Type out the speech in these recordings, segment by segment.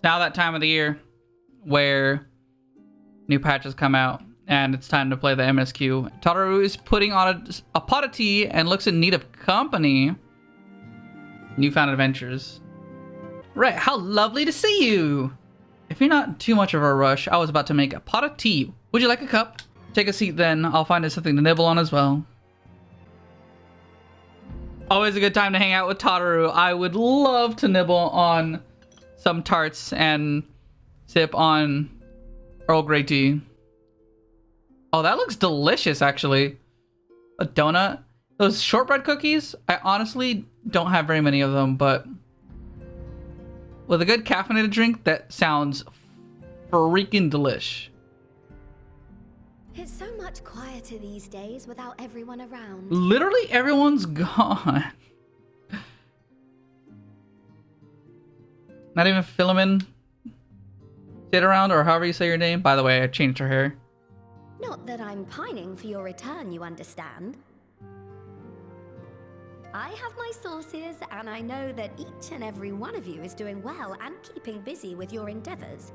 It's now that time of the year where new patches come out and it's time to play the MSQ. Tataru is putting on a pot of tea and looks in need of company. Newfound adventures. Right, how lovely to see you! If you're not too much of a rush, I was about to make a pot of tea. Would you like a cup? Take a seat then. I'll find us something to nibble on as well. Always a good time to hang out with Tataru. I would love to nibble on some tarts and sip on Earl Grey tea. Oh, that looks delicious, actually. A donut. Those shortbread cookies, I honestly don't have very many of them, but with a good caffeinated drink, that sounds freaking delish. It's so much quieter these days without everyone around. Literally everyone's gone. Not even Philomen sit around, or however you say your name. By the way, I changed her hair. Not that I'm pining for your return, you understand. I have my sources, and I know that each and every one of you is doing well and keeping busy with your endeavors.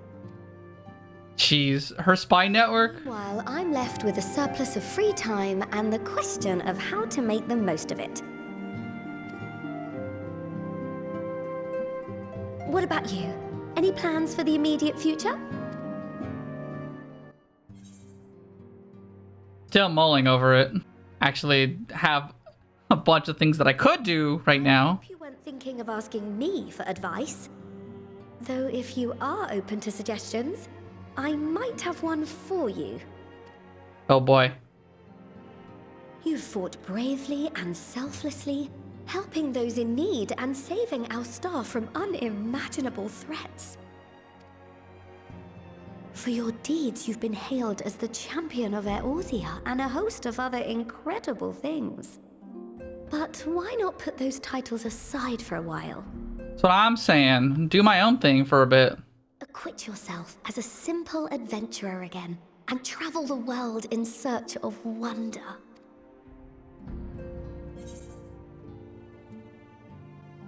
Jeez, her spy network? While I'm left with a surplus of free time and the question of how to make the most of it. What about you? Any plans for the immediate future? Still mulling over it. Actually have a bunch of things that I could do right now. I hope you weren't thinking of asking me for advice. Though if you are open to suggestions, I might have one for you. Oh boy. You've fought bravely and selflessly, helping those in need and saving our star from unimaginable threats. For your deeds, you've been hailed as the champion of Eorzea and a host of other incredible things. But why not put those titles aside for a while? That's what I'm saying. Do my own thing for a bit. Acquit yourself as a simple adventurer again and travel the world in search of wonder.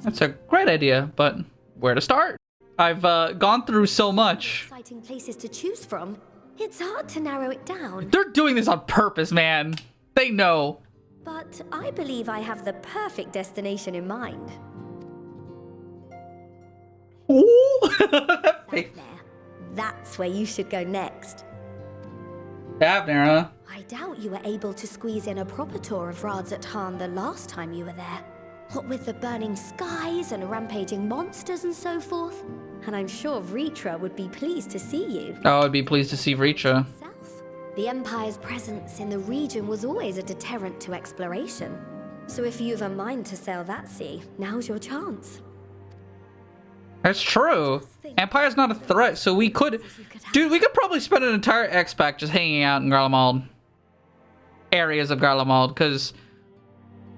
That's a great idea, but where to start? I've gone through so much. Exciting places to choose from. It's hard to narrow it down. They're doing this on purpose, man. They know. But I believe I have the perfect destination in mind. Ooh. There. That's where you should go next. Abner, huh? I doubt you were able to squeeze in a proper tour of Radzatan the last time you were there. What with the burning skies and rampaging monsters and so forth. And I'm sure Vritra would be pleased to see you. Oh, I'd be pleased to see Vritra. South. The Empire's presence in the region was always a deterrent to exploration. So if you've a mind to sail that sea, now's your chance. That's true. Empire's not a threat, so we could... Dude, we could probably spend an entire X-Pack just hanging out in Garlemald. Areas of Garlemald, because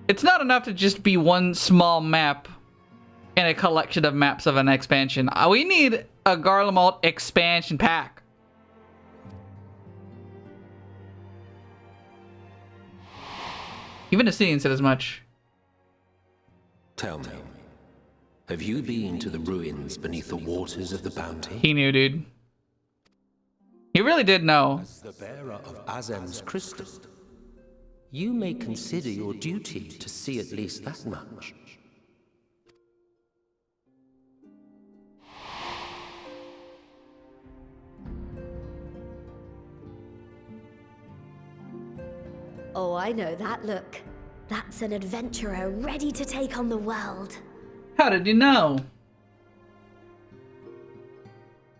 it's not enough to just be one small map in a collection of maps of an expansion. We need a Garlemald expansion pack. Even Assyrian said as much. Tell me, have you been to the ruins beneath the waters of the Bounty? He knew, dude. He really did know. As the bearer of Azem's crystal, you may consider your duty to see at least that much. Oh, I know that look. That's an adventurer ready to take on the world. How did you know?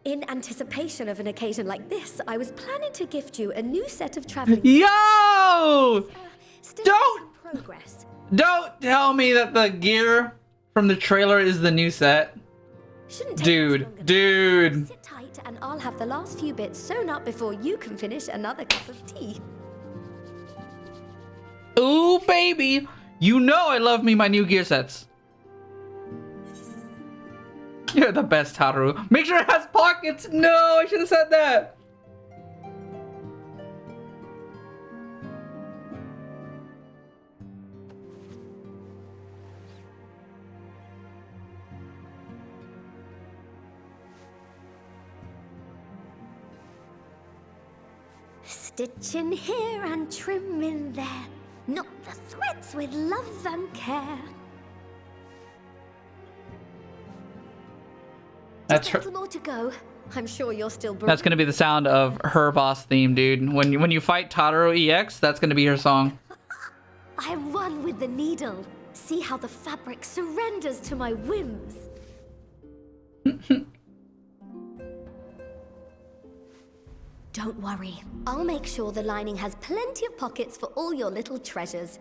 In anticipation of an occasion like this, I was planning to gift you a new set of traveling... Yo! Still Don't- in progress. Don't tell me that the gear from the trailer is the new set. Shouldn't take much longer. Dude. Sit tight and I'll have the last few bits sewn up before you can finish another cup of tea. Ooh, baby. You know I love me my new gear sets. You're the best, Haru. Make sure it has pockets. No, I should have said that. Stitch in here and trim in there. Knot the threads with love and care. That's Just a her. little more to go. I'm sure you're still. That's gonna be the sound of her boss theme, dude. When you fight Totoro EX, that's gonna be her song. I am one with the needle. See how the fabric surrenders to my whims. Don't worry. I'll make sure the lining has plenty of pockets for all your little treasures.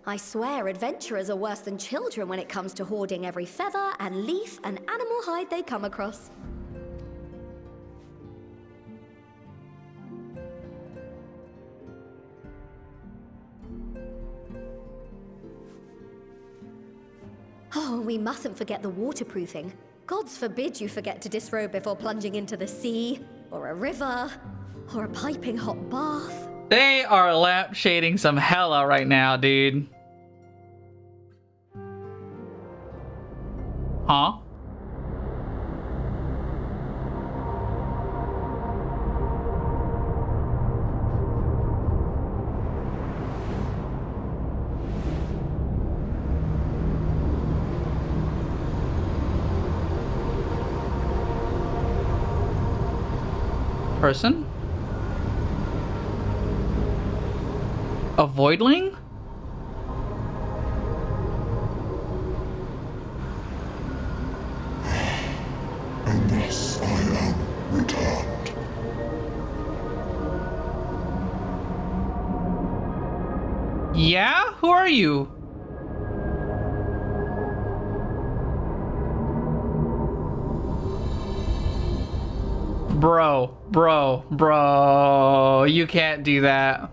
I swear adventurers are worse than children when it comes to hoarding every feather and leaf and animal hide they come across. Oh, we mustn't forget the waterproofing. Gods forbid you forget to disrobe before plunging into the sea, or a river, or a piping hot bath. They are lampshading some hella right now, dude. Huh? Person? A voidling? And thus I am returned. Yeah? Who are you? Bro, you can't do that.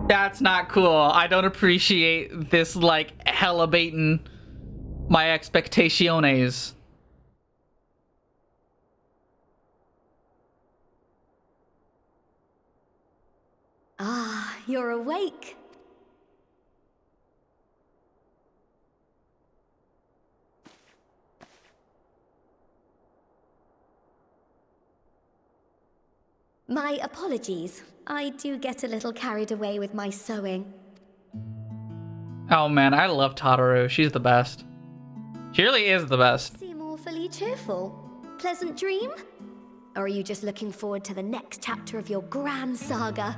That's not cool. I don't appreciate this, like, hella baiting my expectations. Ah, you're awake. My apologies. I do get a little carried away with my sewing. Oh man, I love Totoro. She's the best. She really is the best. Seem awfully cheerful. Pleasant dream? Or are you just looking forward to the next chapter of your grand saga?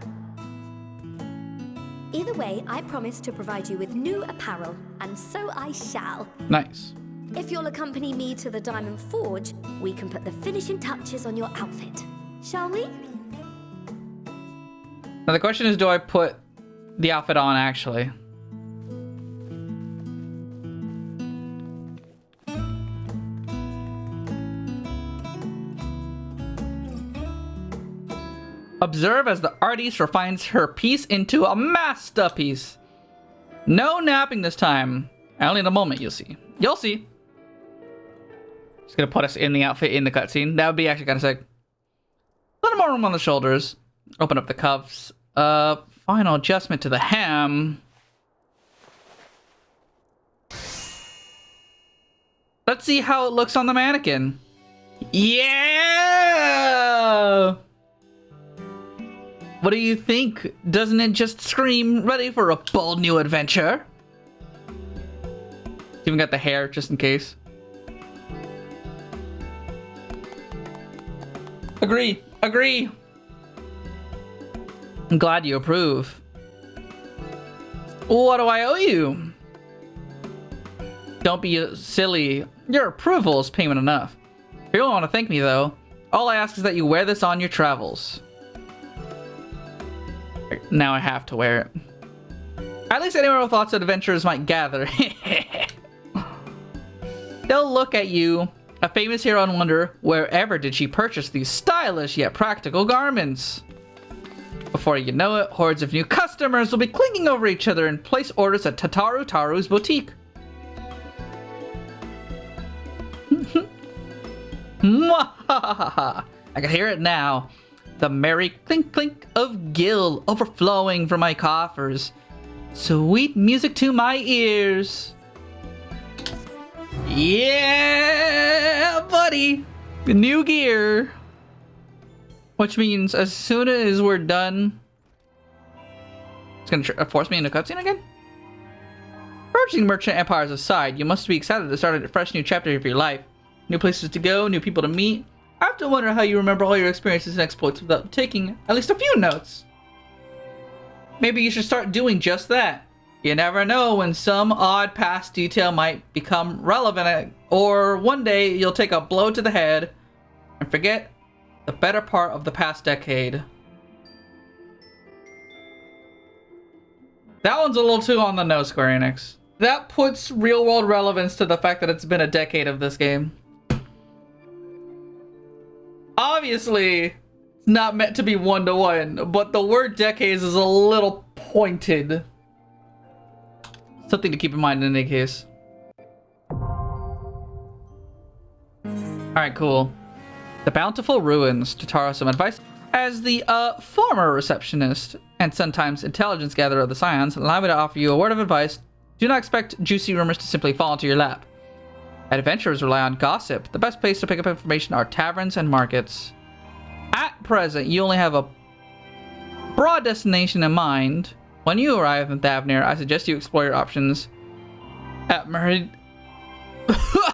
Either way, I promise to provide you with new apparel, and so I shall. Nice. If you'll accompany me to the Diamond Forge, we can put the finishing touches on your outfit. Shall we? Now the question is, do I put the outfit on actually? Observe as the artist refines her piece into a masterpiece. No napping this time. Only in a moment, you'll see. You'll see. Just gonna put us in the outfit in the cutscene. That would be actually kind of sick. A little more room on the shoulders. Open up the cuffs. Final adjustment to the hem. Let's see how it looks on the mannequin. Yeah! What do you think? Doesn't it just scream ready for a bold new adventure? Even got the hair just in case. Agree. I'm glad you approve. What do I owe you? Don't be silly. Your approval is payment enough. If you don't want to thank me though, all I ask is that you wear this on your travels. Now I have to wear it. At least anywhere with lots of adventurers might gather. They'll look at you, a famous hero, and wonder, wherever did she purchase these stylish yet practical garments? Before you know it, hordes of new customers will be clinging over each other and place orders at Taru's boutique. Mwahaha! I can hear it now. The merry clink clink of gil overflowing from my coffers. Sweet music to my ears. Yeah, buddy! New gear. Which means as soon as we're done, it's gonna force me into cutscene again? Purging merchant empires aside, you must be excited to start a fresh new chapter of your life. New places to go, new people to meet. I have to wonder how you remember all your experiences and exploits without taking at least a few notes. Maybe you should start doing just that. You never know when some odd past detail might become relevant, or one day you'll take a blow to the head and forget the better part of the past decade. That one's a little too on the nose, Square Enix. That puts real-world relevance to the fact that it's been a decade of this game. Obviously, it's not meant to be one-to-one, but the word decades is a little pointed. Something to keep in mind in any case. Alright, cool. The Bountiful Ruins, to Taro some advice. As the former receptionist and sometimes intelligence gatherer of the Scions, allow me to offer you a word of advice. Do not expect juicy rumors to simply fall into your lap. Adventurers rely on gossip. The best place to pick up information are taverns and markets. At present, you only have a broad destination in mind. When you arrive in Thavnir, I suggest you explore your options at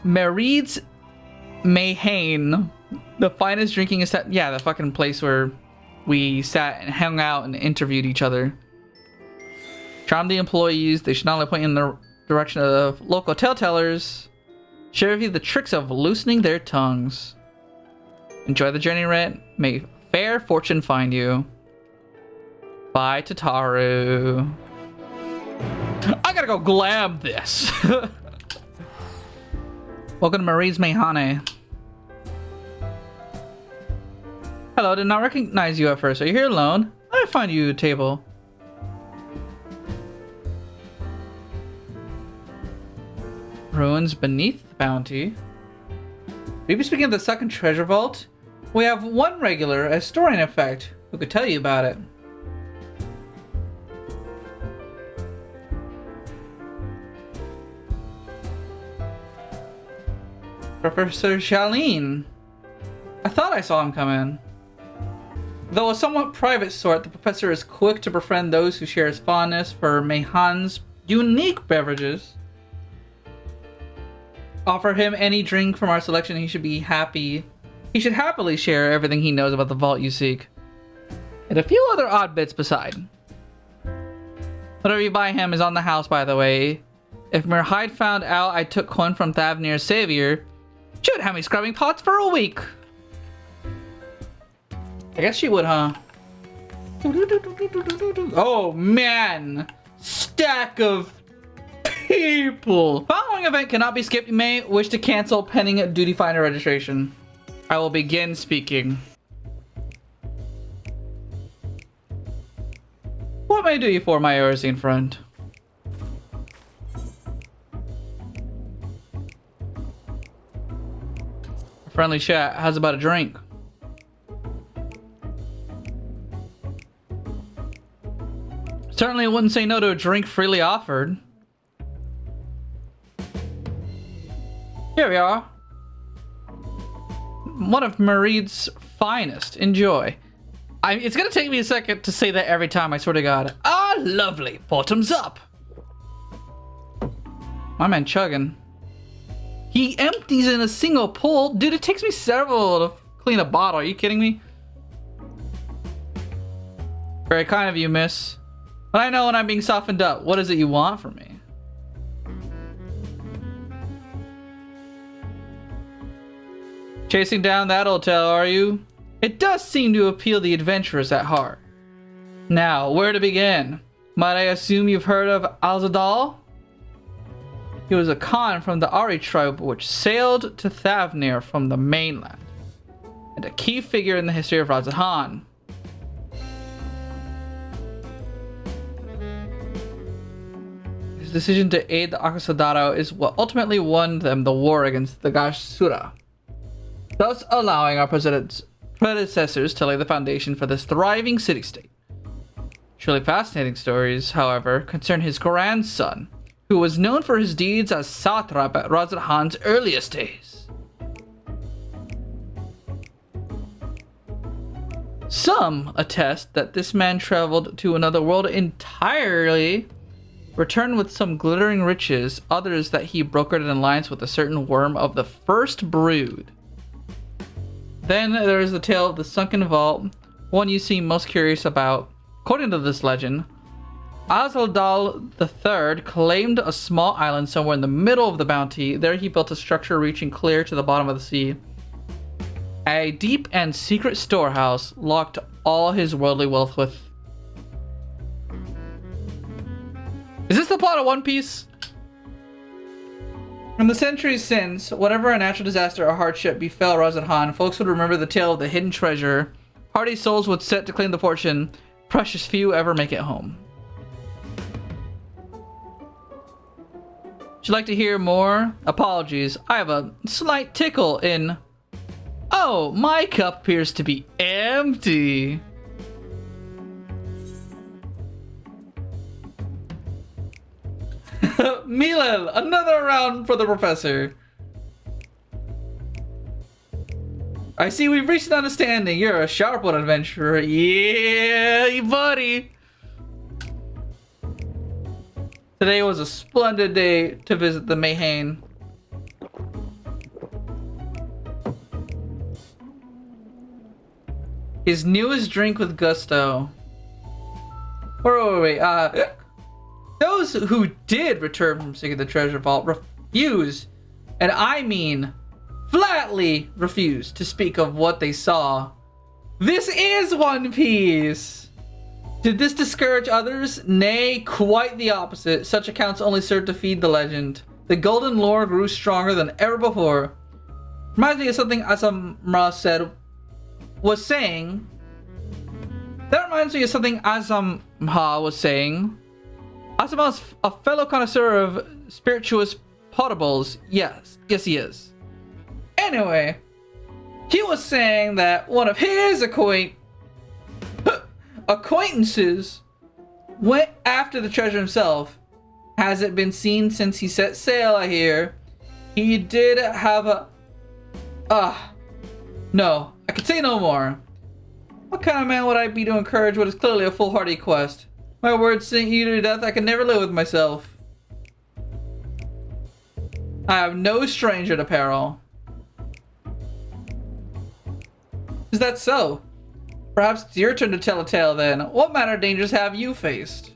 Merid's Mayhain, the finest drinking establishment. Yeah, the fucking place where we sat and hung out and interviewed each other. Charm the employees. They should not only point you in the direction of local telltellers, share with you the tricks of loosening their tongues. Enjoy the journey, Rent. May fair fortune find you. Bye, Tataru. I gotta go glam this. Welcome to Marie's Mayhane. Hello, did not recognize you at first. Are you here alone? I find you a table. Ruins beneath the bounty. We be speaking of the second treasure vault. We have one regular, a story in effect, who could tell you about it. Professor Shaline. I thought I saw him come in. Though a somewhat private sort, the professor is quick to befriend those who share his fondness for Mayhan's unique beverages. Offer him any drink from our selection, he should be happy. He should happily share everything he knows about the vault you seek. And a few other odd bits beside. Whatever you buy him is on the house, by the way. If Mirhide found out I took coin from Thavnir's savior, she would have me scrubbing pots for a week. I guess she would, huh? Oh, man. Stack of people. Following event cannot be skipped. You may wish to cancel pending duty finder registration. I will begin speaking. What may I do you for, my Erzine friend? Friendly chat. How's about a drink? Certainly wouldn't say no to a drink freely offered. Here we are. One of Marid's finest. Enjoy. It's gonna take me a second to say that every time, I swear to God. Ah, lovely. Bottoms up. My man chugging. He empties in a single pull. Dude, it takes me several to clean a bottle. Are you kidding me? Very kind of you, miss. But I know when I'm being softened up. What is it you want from me? Chasing down that hotel, are you? It does seem to appeal the adventurers at heart. Now, where to begin? Might I assume you've heard of Alzadal? He was a Khan from the Ari tribe which sailed to Thavnir from the mainland, and a key figure in the history of Razathan. His decision to aid the Akasadaro is what ultimately won them the war against the Gashsura, thus allowing our predecessors to lay the foundation for this thriving city-state. Truly fascinating stories, however, concern his grandson, who was known for his deeds as satrap at Razathan's earliest days. Some attest that this man traveled to another world entirely, returned with some glittering riches, others that he brokered an alliance with a certain worm of the first brood. Then there is the tale of the sunken vault, one you seem most curious about. According to this legend, Azaldal III claimed a small island somewhere in the middle of the bounty. There he built a structure reaching clear to the bottom of the sea. A deep and secret storehouse locked all his worldly wealth with. Is this the plot of One Piece? In the centuries since, whenever a natural disaster or hardship befell Razathan, folks would remember the tale of the hidden treasure. Hardy souls would set to claim the fortune. Precious few ever make it home. Would you like to hear more? Apologies, I have a slight tickle in... Oh, my cup appears to be empty. Milel, another round for the professor. I see we've reached an understanding. You're a sharp one, adventurer. Yeah, buddy. Today was a splendid day to visit the Mayhane. His newest drink with gusto. Wait. Those who did return from seeking the treasure vault refused, and I mean flatly refused, to speak of what they saw. This is One Piece! Did this discourage others? Nay, quite the opposite. Such accounts only served to feed the legend. The golden lore grew stronger than ever before. Reminds me of something Azamha was saying. Azamha's a fellow connoisseur of spirituous potables. Yes, he is. Anyway, he was saying that one of his acquaintances went after the treasure himself. Hasn't been seen since he set sail, I hear. He did have a... no, I can say no more. What kind of man would I be to encourage what is clearly a foolhardy quest? My words sink you to death, I can never live with myself. I am no stranger to peril. Is that so? Perhaps it's your turn to tell a tale then. What manner of dangers have you faced?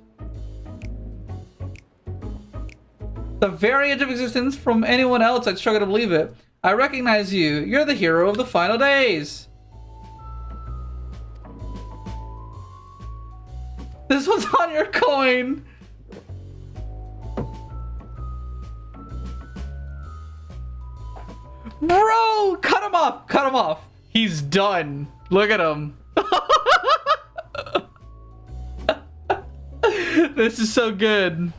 The very edge of existence from anyone else, I'd struggle to believe it. I recognize you. You're the hero of the final days. This was on your coin. Bro, cut him off. Cut him off. He's done. Look at him. This is so good.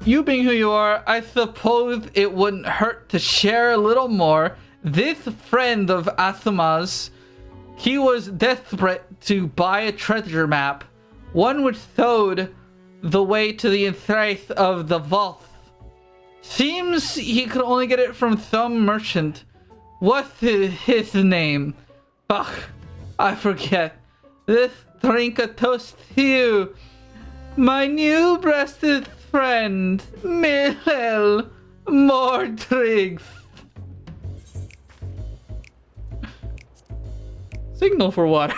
You being who you are, I suppose it wouldn't hurt to share a little more. This friend of Asuma's, he was desperate to buy a treasure map, one which showed the way to the entrance of the vault. Seems he could only get it from some merchant. What's his name? Ugh, I forget. Let's drink a toast to you, my new-breasted friend, Milel. More drinks. Signal for water.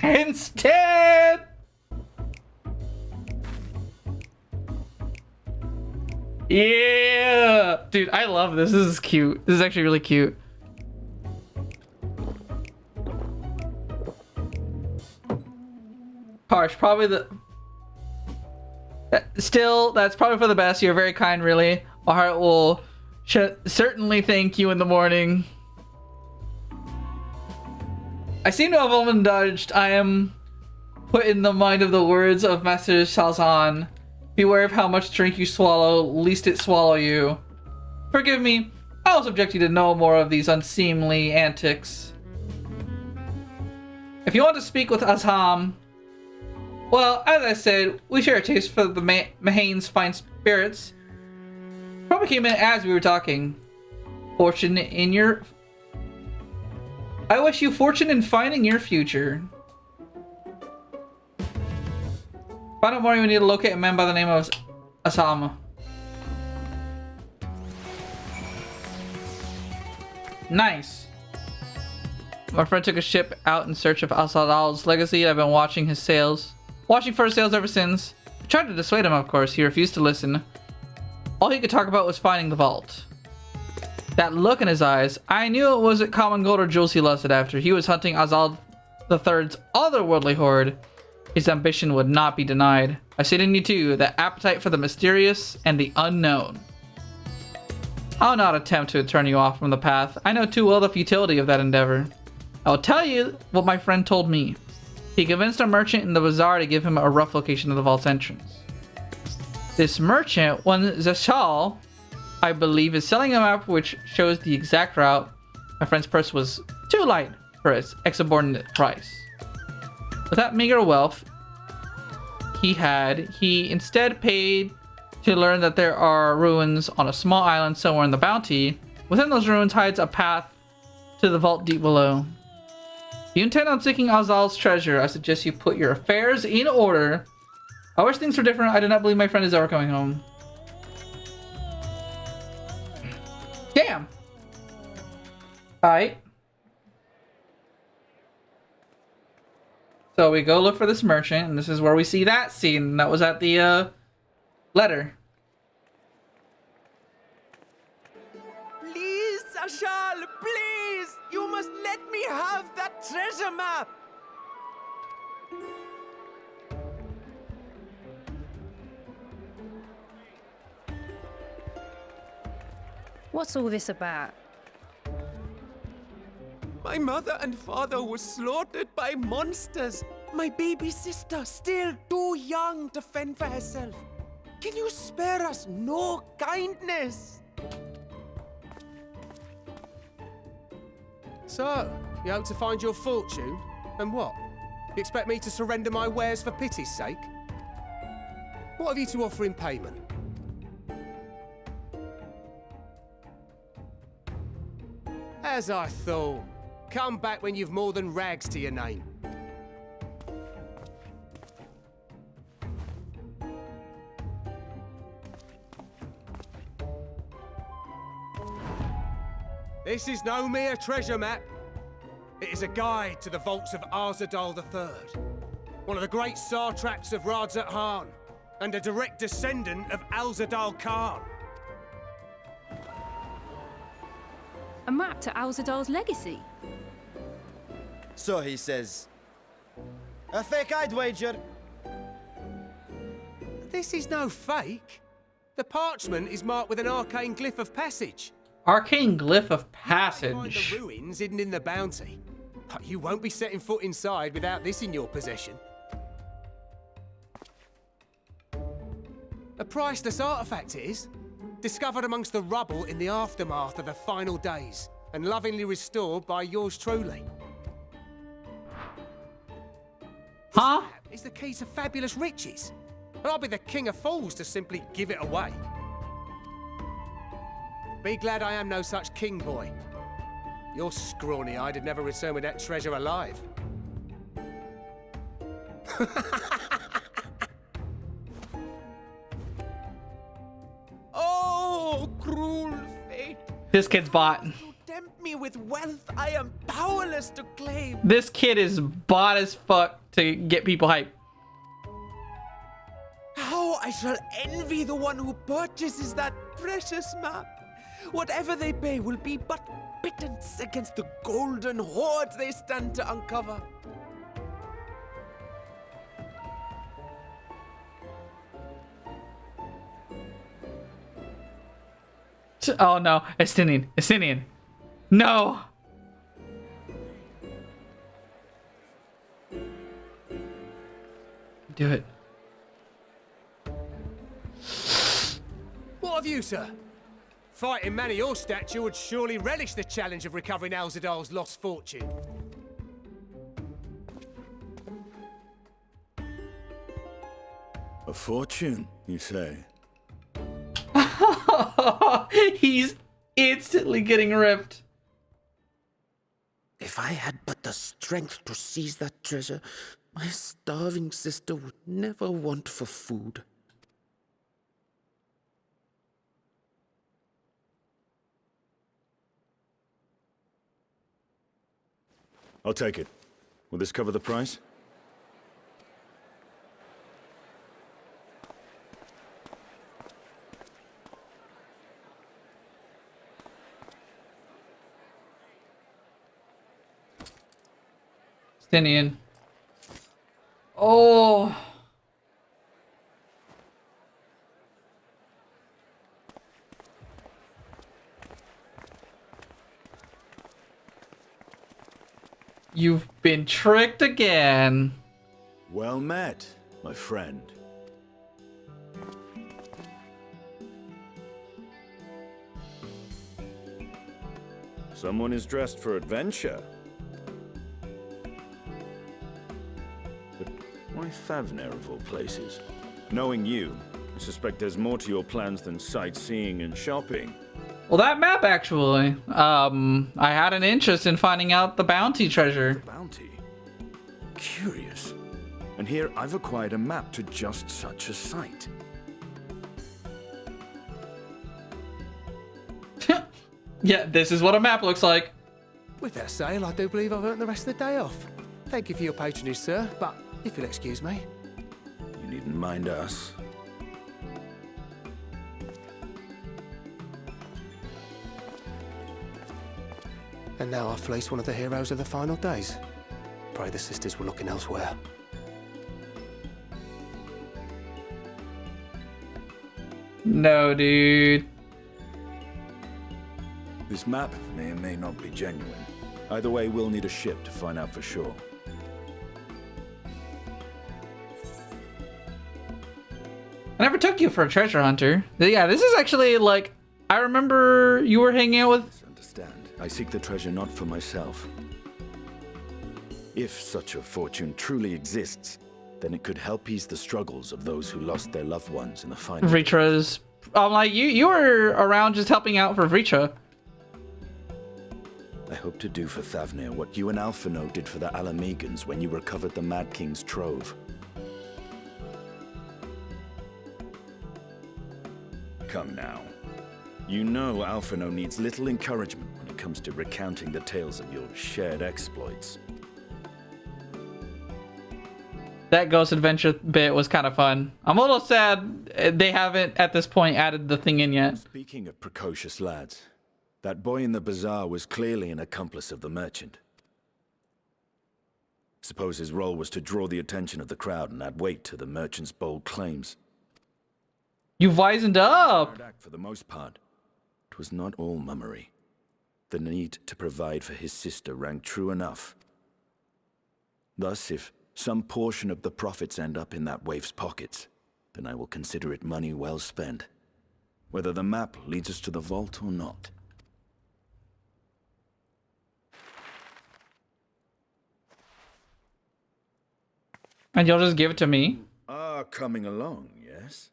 Instead. Yeah, dude, I love this. This is cute. This is actually really cute. Harsh, probably the... Still, that's probably for the best. You're very kind, really. My heart will certainly thank you in the morning. I seem to have overindulged. I am put in the mind of the words of Master Salzahn. Beware of how much drink you swallow, lest it swallow you. Forgive me, I will subject you to no more of these unseemly antics. If you want to speak with Azam, well, as I said, we share a taste for the Mahane's fine spirits. Probably came in as we were talking. Fortune in your... I wish you fortune in finding your future. Find out more, you need to locate a man by the name of Asama. Nice. My friend took a ship out in search of Al-Sadal's legacy. I've been watching his sales. Watching for his sales ever since. I tried to dissuade him, of course. He refused to listen. All he could talk about was finding the vault. That look in his eyes, I knew it wasn't common gold or jewels he lusted after. He was hunting Azal III's otherworldly hoard. His ambition would not be denied. I see it in you too, that appetite for the mysterious and the unknown. I'll not attempt to turn you off from the path. I know too well the futility of that endeavor. I'll tell you what my friend told me. He convinced a merchant in the bazaar to give him a rough location of the vault's entrance. This merchant, one Zashal, I believe, is selling a map which shows the exact route. My friend's purse was too light for its exorbitant price. With that meager wealth he instead paid to learn that there are ruins on a small island somewhere in the bounty. Within those ruins hides a path to the vault deep below. If you intend on seeking Azal's treasure, I suggest you put your affairs in order. I wish things were different. I do not believe my friend is ever coming home. Damn. Alright. So we go look for this merchant, and this is where we see that scene that was at the letter. Please, Ashal, please! You must let me have that treasure map! What's all this about? My mother and father were slaughtered by monsters. My baby sister, still too young to fend for herself. Can you spare us no kindness? So, you hope to find your fortune? And what? You expect me to surrender my wares for pity's sake? What have you to offer in payment? As I thought. Come back when you've more than rags to your name. This is no mere treasure map. It is a guide to the vaults of Arzadal III, one of the great satraps of Radzat Khan, and a direct descendant of Alzadal Khan. A map to Alzadal's legacy? So he says. A fake, I'd wager. This is no fake. The parchment is marked with an arcane glyph of passage. Arcane glyph of Find passage. the ruins hidden in the bounty. But you won't be setting foot inside without this in your possession. A priceless artifact it is, discovered amongst the rubble in the aftermath of the final days, and lovingly restored by yours truly. Huh? It's the key to fabulous riches. And I'll be the king of fools to simply give it away. Be glad I am no such king, boy. Your scrawny-eyed had never returned with that treasure alive. Oh, cruel fate! This kid's bought. You tempt me with wealth I am powerless to claim. This kid is bought as fuck to get people hyped. How I shall envy the one who purchases that precious map. Whatever they pay will be but pittance against the golden hoard they stand to uncover. Oh no, Estinian. Estinian. No! Do it. What of you, sir? Fighting man of your stature would surely relish the challenge of recovering Alzadal's lost fortune. A fortune, you say? He's instantly getting ripped. If If I had but the strength to seize that treasure, my starving sister would never want for food. I'll take it. Will this cover the price? Stinian. Oh. You've been tricked again. Well met, my friend. Someone is dressed for adventure. But why Thavner of all places? Knowing you, I suspect there's more to your plans than sightseeing and shopping. Well, that map actually. I had an interest in finding out the bounty treasure. The bounty? Curious. And here I've acquired a map to just such a site. Yeah, this is what a map looks like. With that sale, I do believe I've earned the rest of the day off. Thank you for your patronage, sir, but if you'll excuse me. You needn't mind us. And now I fleece one of the heroes of the final days. Pray the sisters were looking elsewhere. No, dude. This map may or may not be genuine. Either way, we'll need a ship to find out for sure. I never took you for a treasure hunter. Yeah, this is actually like, I remember you were hanging out with... Understand. I seek the treasure not for myself. If such a fortune truly exists, then it could help ease the struggles of those who lost their loved ones in the final. Vritra's... I'm like, you were around just helping out for Vritra. I hope to do for Thavner what you and Alphino did for the Alamegans when you recovered the Mad King's trove. Come now. You know Alphino needs little encouragement when it comes to recounting the tales of your shared exploits. That ghost adventure bit was kind of fun. I'm a little sad they haven't, at this point, added the thing in yet. Speaking of precocious lads, that boy in the bazaar was clearly an accomplice of the merchant. Suppose his role was to draw the attention of the crowd and add weight to the merchant's bold claims. You wisened up! For the most part, it was not all mummery. The need to provide for his sister rang true enough. Thus, if some portion of the profits end up in that waif's pockets, then I will consider it money well spent, whether the map leads us to the vault or not. And you'll just give it to me? Coming along, yes?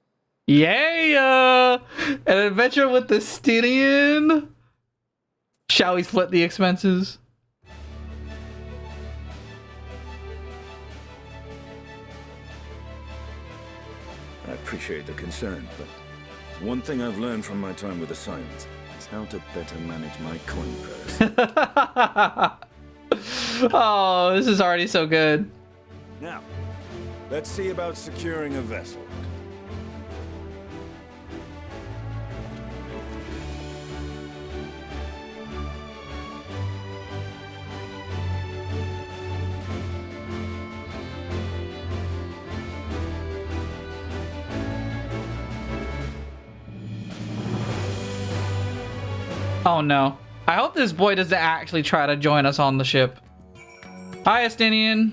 Yeah! An adventure with the Stinian? Shall we split the expenses? I appreciate the concern, but one thing I've learned from my time with the Silence is how to better manage my coin purse. Oh, this is already so good. Now, let's see about securing a vessel. Oh no. I hope this boy doesn't actually try to join us on the ship. Hi, Estinian.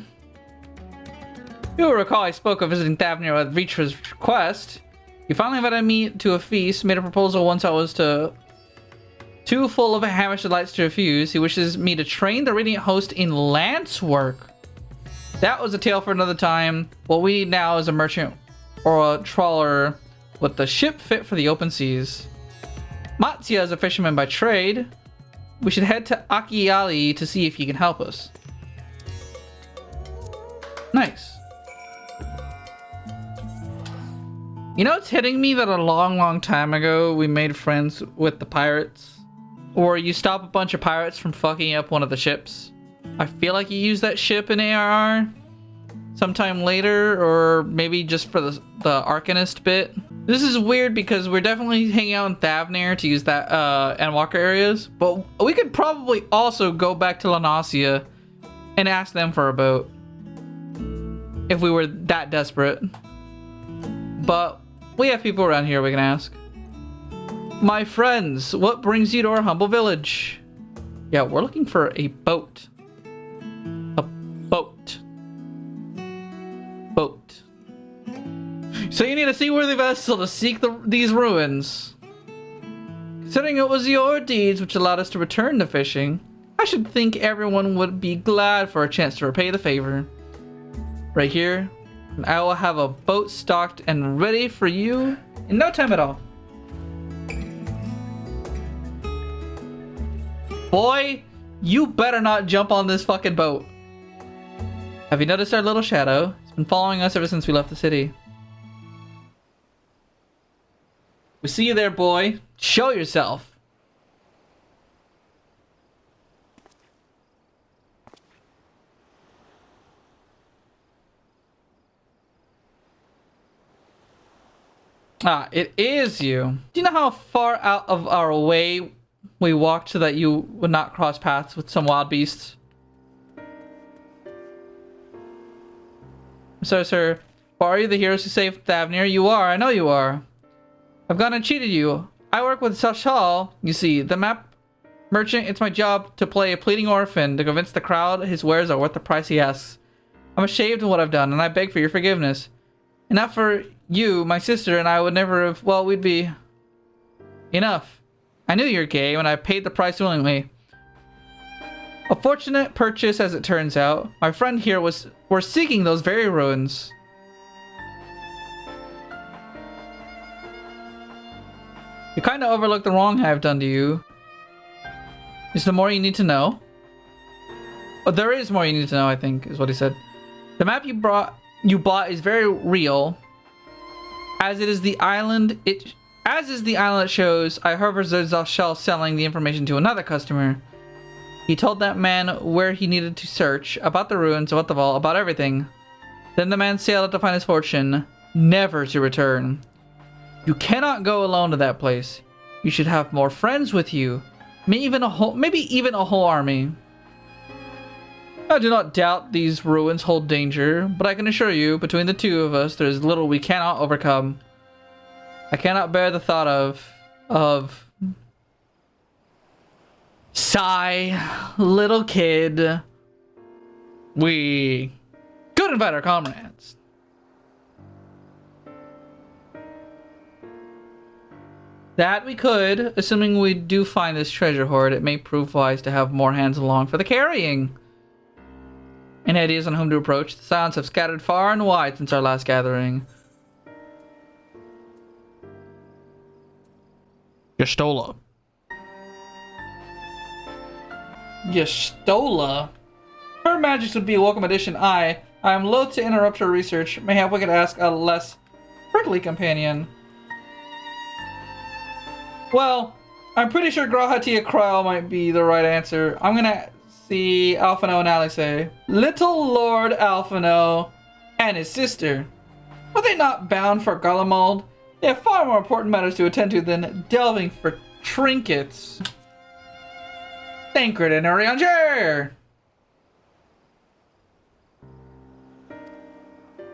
You'll recall I spoke of visiting Thavner at Vritra's request. You finally invited me to a feast, made a proposal once I was too full of Hamish delights to refuse. He wishes me to train the Radiant host in lance work. That was a tale for another time. What we need now is a merchant or a trawler with the ship fit for the open seas. Mattia is a fisherman by trade. We should head to Akiali to see if he can help us. Nice. You know, it's hitting me that a long time ago we made friends with the pirates. Or you stop a bunch of pirates from fucking up one of the ships. I feel like you used that ship in ARR sometime later, or maybe just for the Arcanist bit. This is weird because we're definitely hanging out in Thavnir to use that Endwalker areas, but we could probably also go back to Lanasia and ask them for a boat if we were that desperate. But we have people around here we can ask. My friends, what brings you to our humble village? Yeah, we're looking for a boat. A boat. Boat. So you need a seaworthy vessel to seek these ruins. Considering it was your deeds which allowed us to return to fishing, I should think everyone would be glad for a chance to repay the favor. Right here, and I will have a boat stocked and ready for you in no time at all. Boy, you better not jump on this fucking boat. Have you noticed our little shadow? It's been following us ever since we left the city. We see you there, boy. Show yourself. Ah, it is you. Do you know how far out of our way we walked so that you would not cross paths with some wild beasts? I'm sorry, sir. But are you the heroes who saved Thavnir? You are. I know you are. I've gone and cheated you. I work with Sashal. You see, the map merchant. It's my job to play a pleading orphan to convince the crowd his wares are worth the price he asks. I'm ashamed of what I've done, and I beg for your forgiveness. And not for you, my sister, and I would never have. Well, we'd be enough. I knew you were gay, and I paid the price willingly. A fortunate purchase, as it turns out. My friend here were seeking those very ruins. You kind of overlooked the wrong I've done to you. Is there more you need to know? Oh, there is more you need to know, I think, is what he said. The map you bought is very real. As is the island it shows. I heard Zashal selling the information to another customer. He told that man where he needed to search, about the ruins, about the vault, about everything. Then the man sailed out to find his fortune, never to return. You cannot go alone to that place. You should have more friends with you. Maybe even a whole army. I do not doubt these ruins hold danger, but I can assure you, between the two of us, there is little we cannot overcome. I cannot bear the thought of sigh, little kid. We could invite our comrades. That we could, assuming we do find this treasure hoard. It may prove wise to have more hands along for the carrying. Any ideas on whom to approach? The sounds have scattered far and wide since our last gathering. Yastola. Yastola? Her Majesty would be a welcome addition. I am loath to interrupt her research. Mayhap we could ask a less prickly companion. Well, I'm pretty sure Grahatia Kryl might be the right answer. I'm gonna see Alphino and Alice. Little Lord Alphino and his sister. Were they not bound for Garlemald? They have far more important matters to attend to than delving for trinkets. Thancred and Urianger!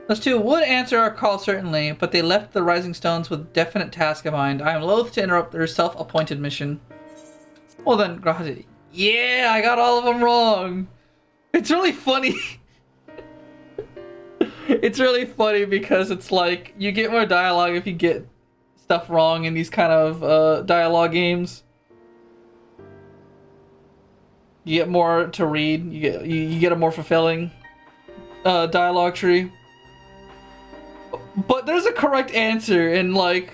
Those two would answer our call certainly, but they left the Rising Stones with definite task in mind. I am loath to interrupt their self-appointed mission. Well then, Grahatia. Yeah, I got all of them wrong. It's really funny. It's really funny because it's like you get more dialogue if you get stuff wrong in these kind of dialogue games. You get more to read. You get a more fulfilling dialogue tree. But there's a correct answer, and like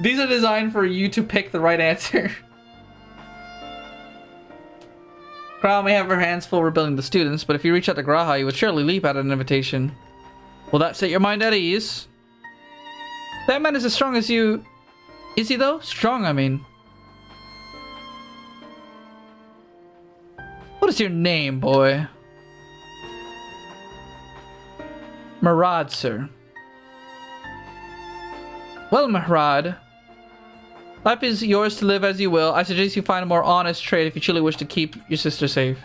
these are designed for you to pick the right answer. Krau may have her hands full rebuilding the students, but if you reach out to Graha, you would surely leap at an invitation. Will that set your mind at ease? That man is as strong as you... Is he though? Strong, I mean. What is your name, boy? Marad, sir. Well, Marad. Life is yours to live as you will. I suggest you find a more honest trade if you truly wish to keep your sister safe.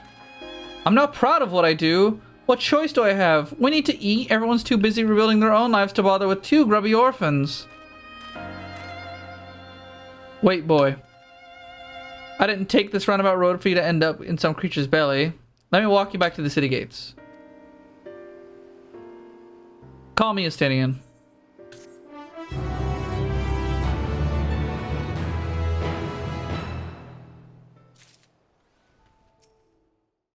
I'm not proud of what I do. What choice do I have? We need to eat. Everyone's too busy rebuilding their own lives to bother with two grubby orphans. Wait, boy. I didn't take this roundabout road for you to end up in some creature's belly. Let me walk you back to the city gates. Call me Estinian.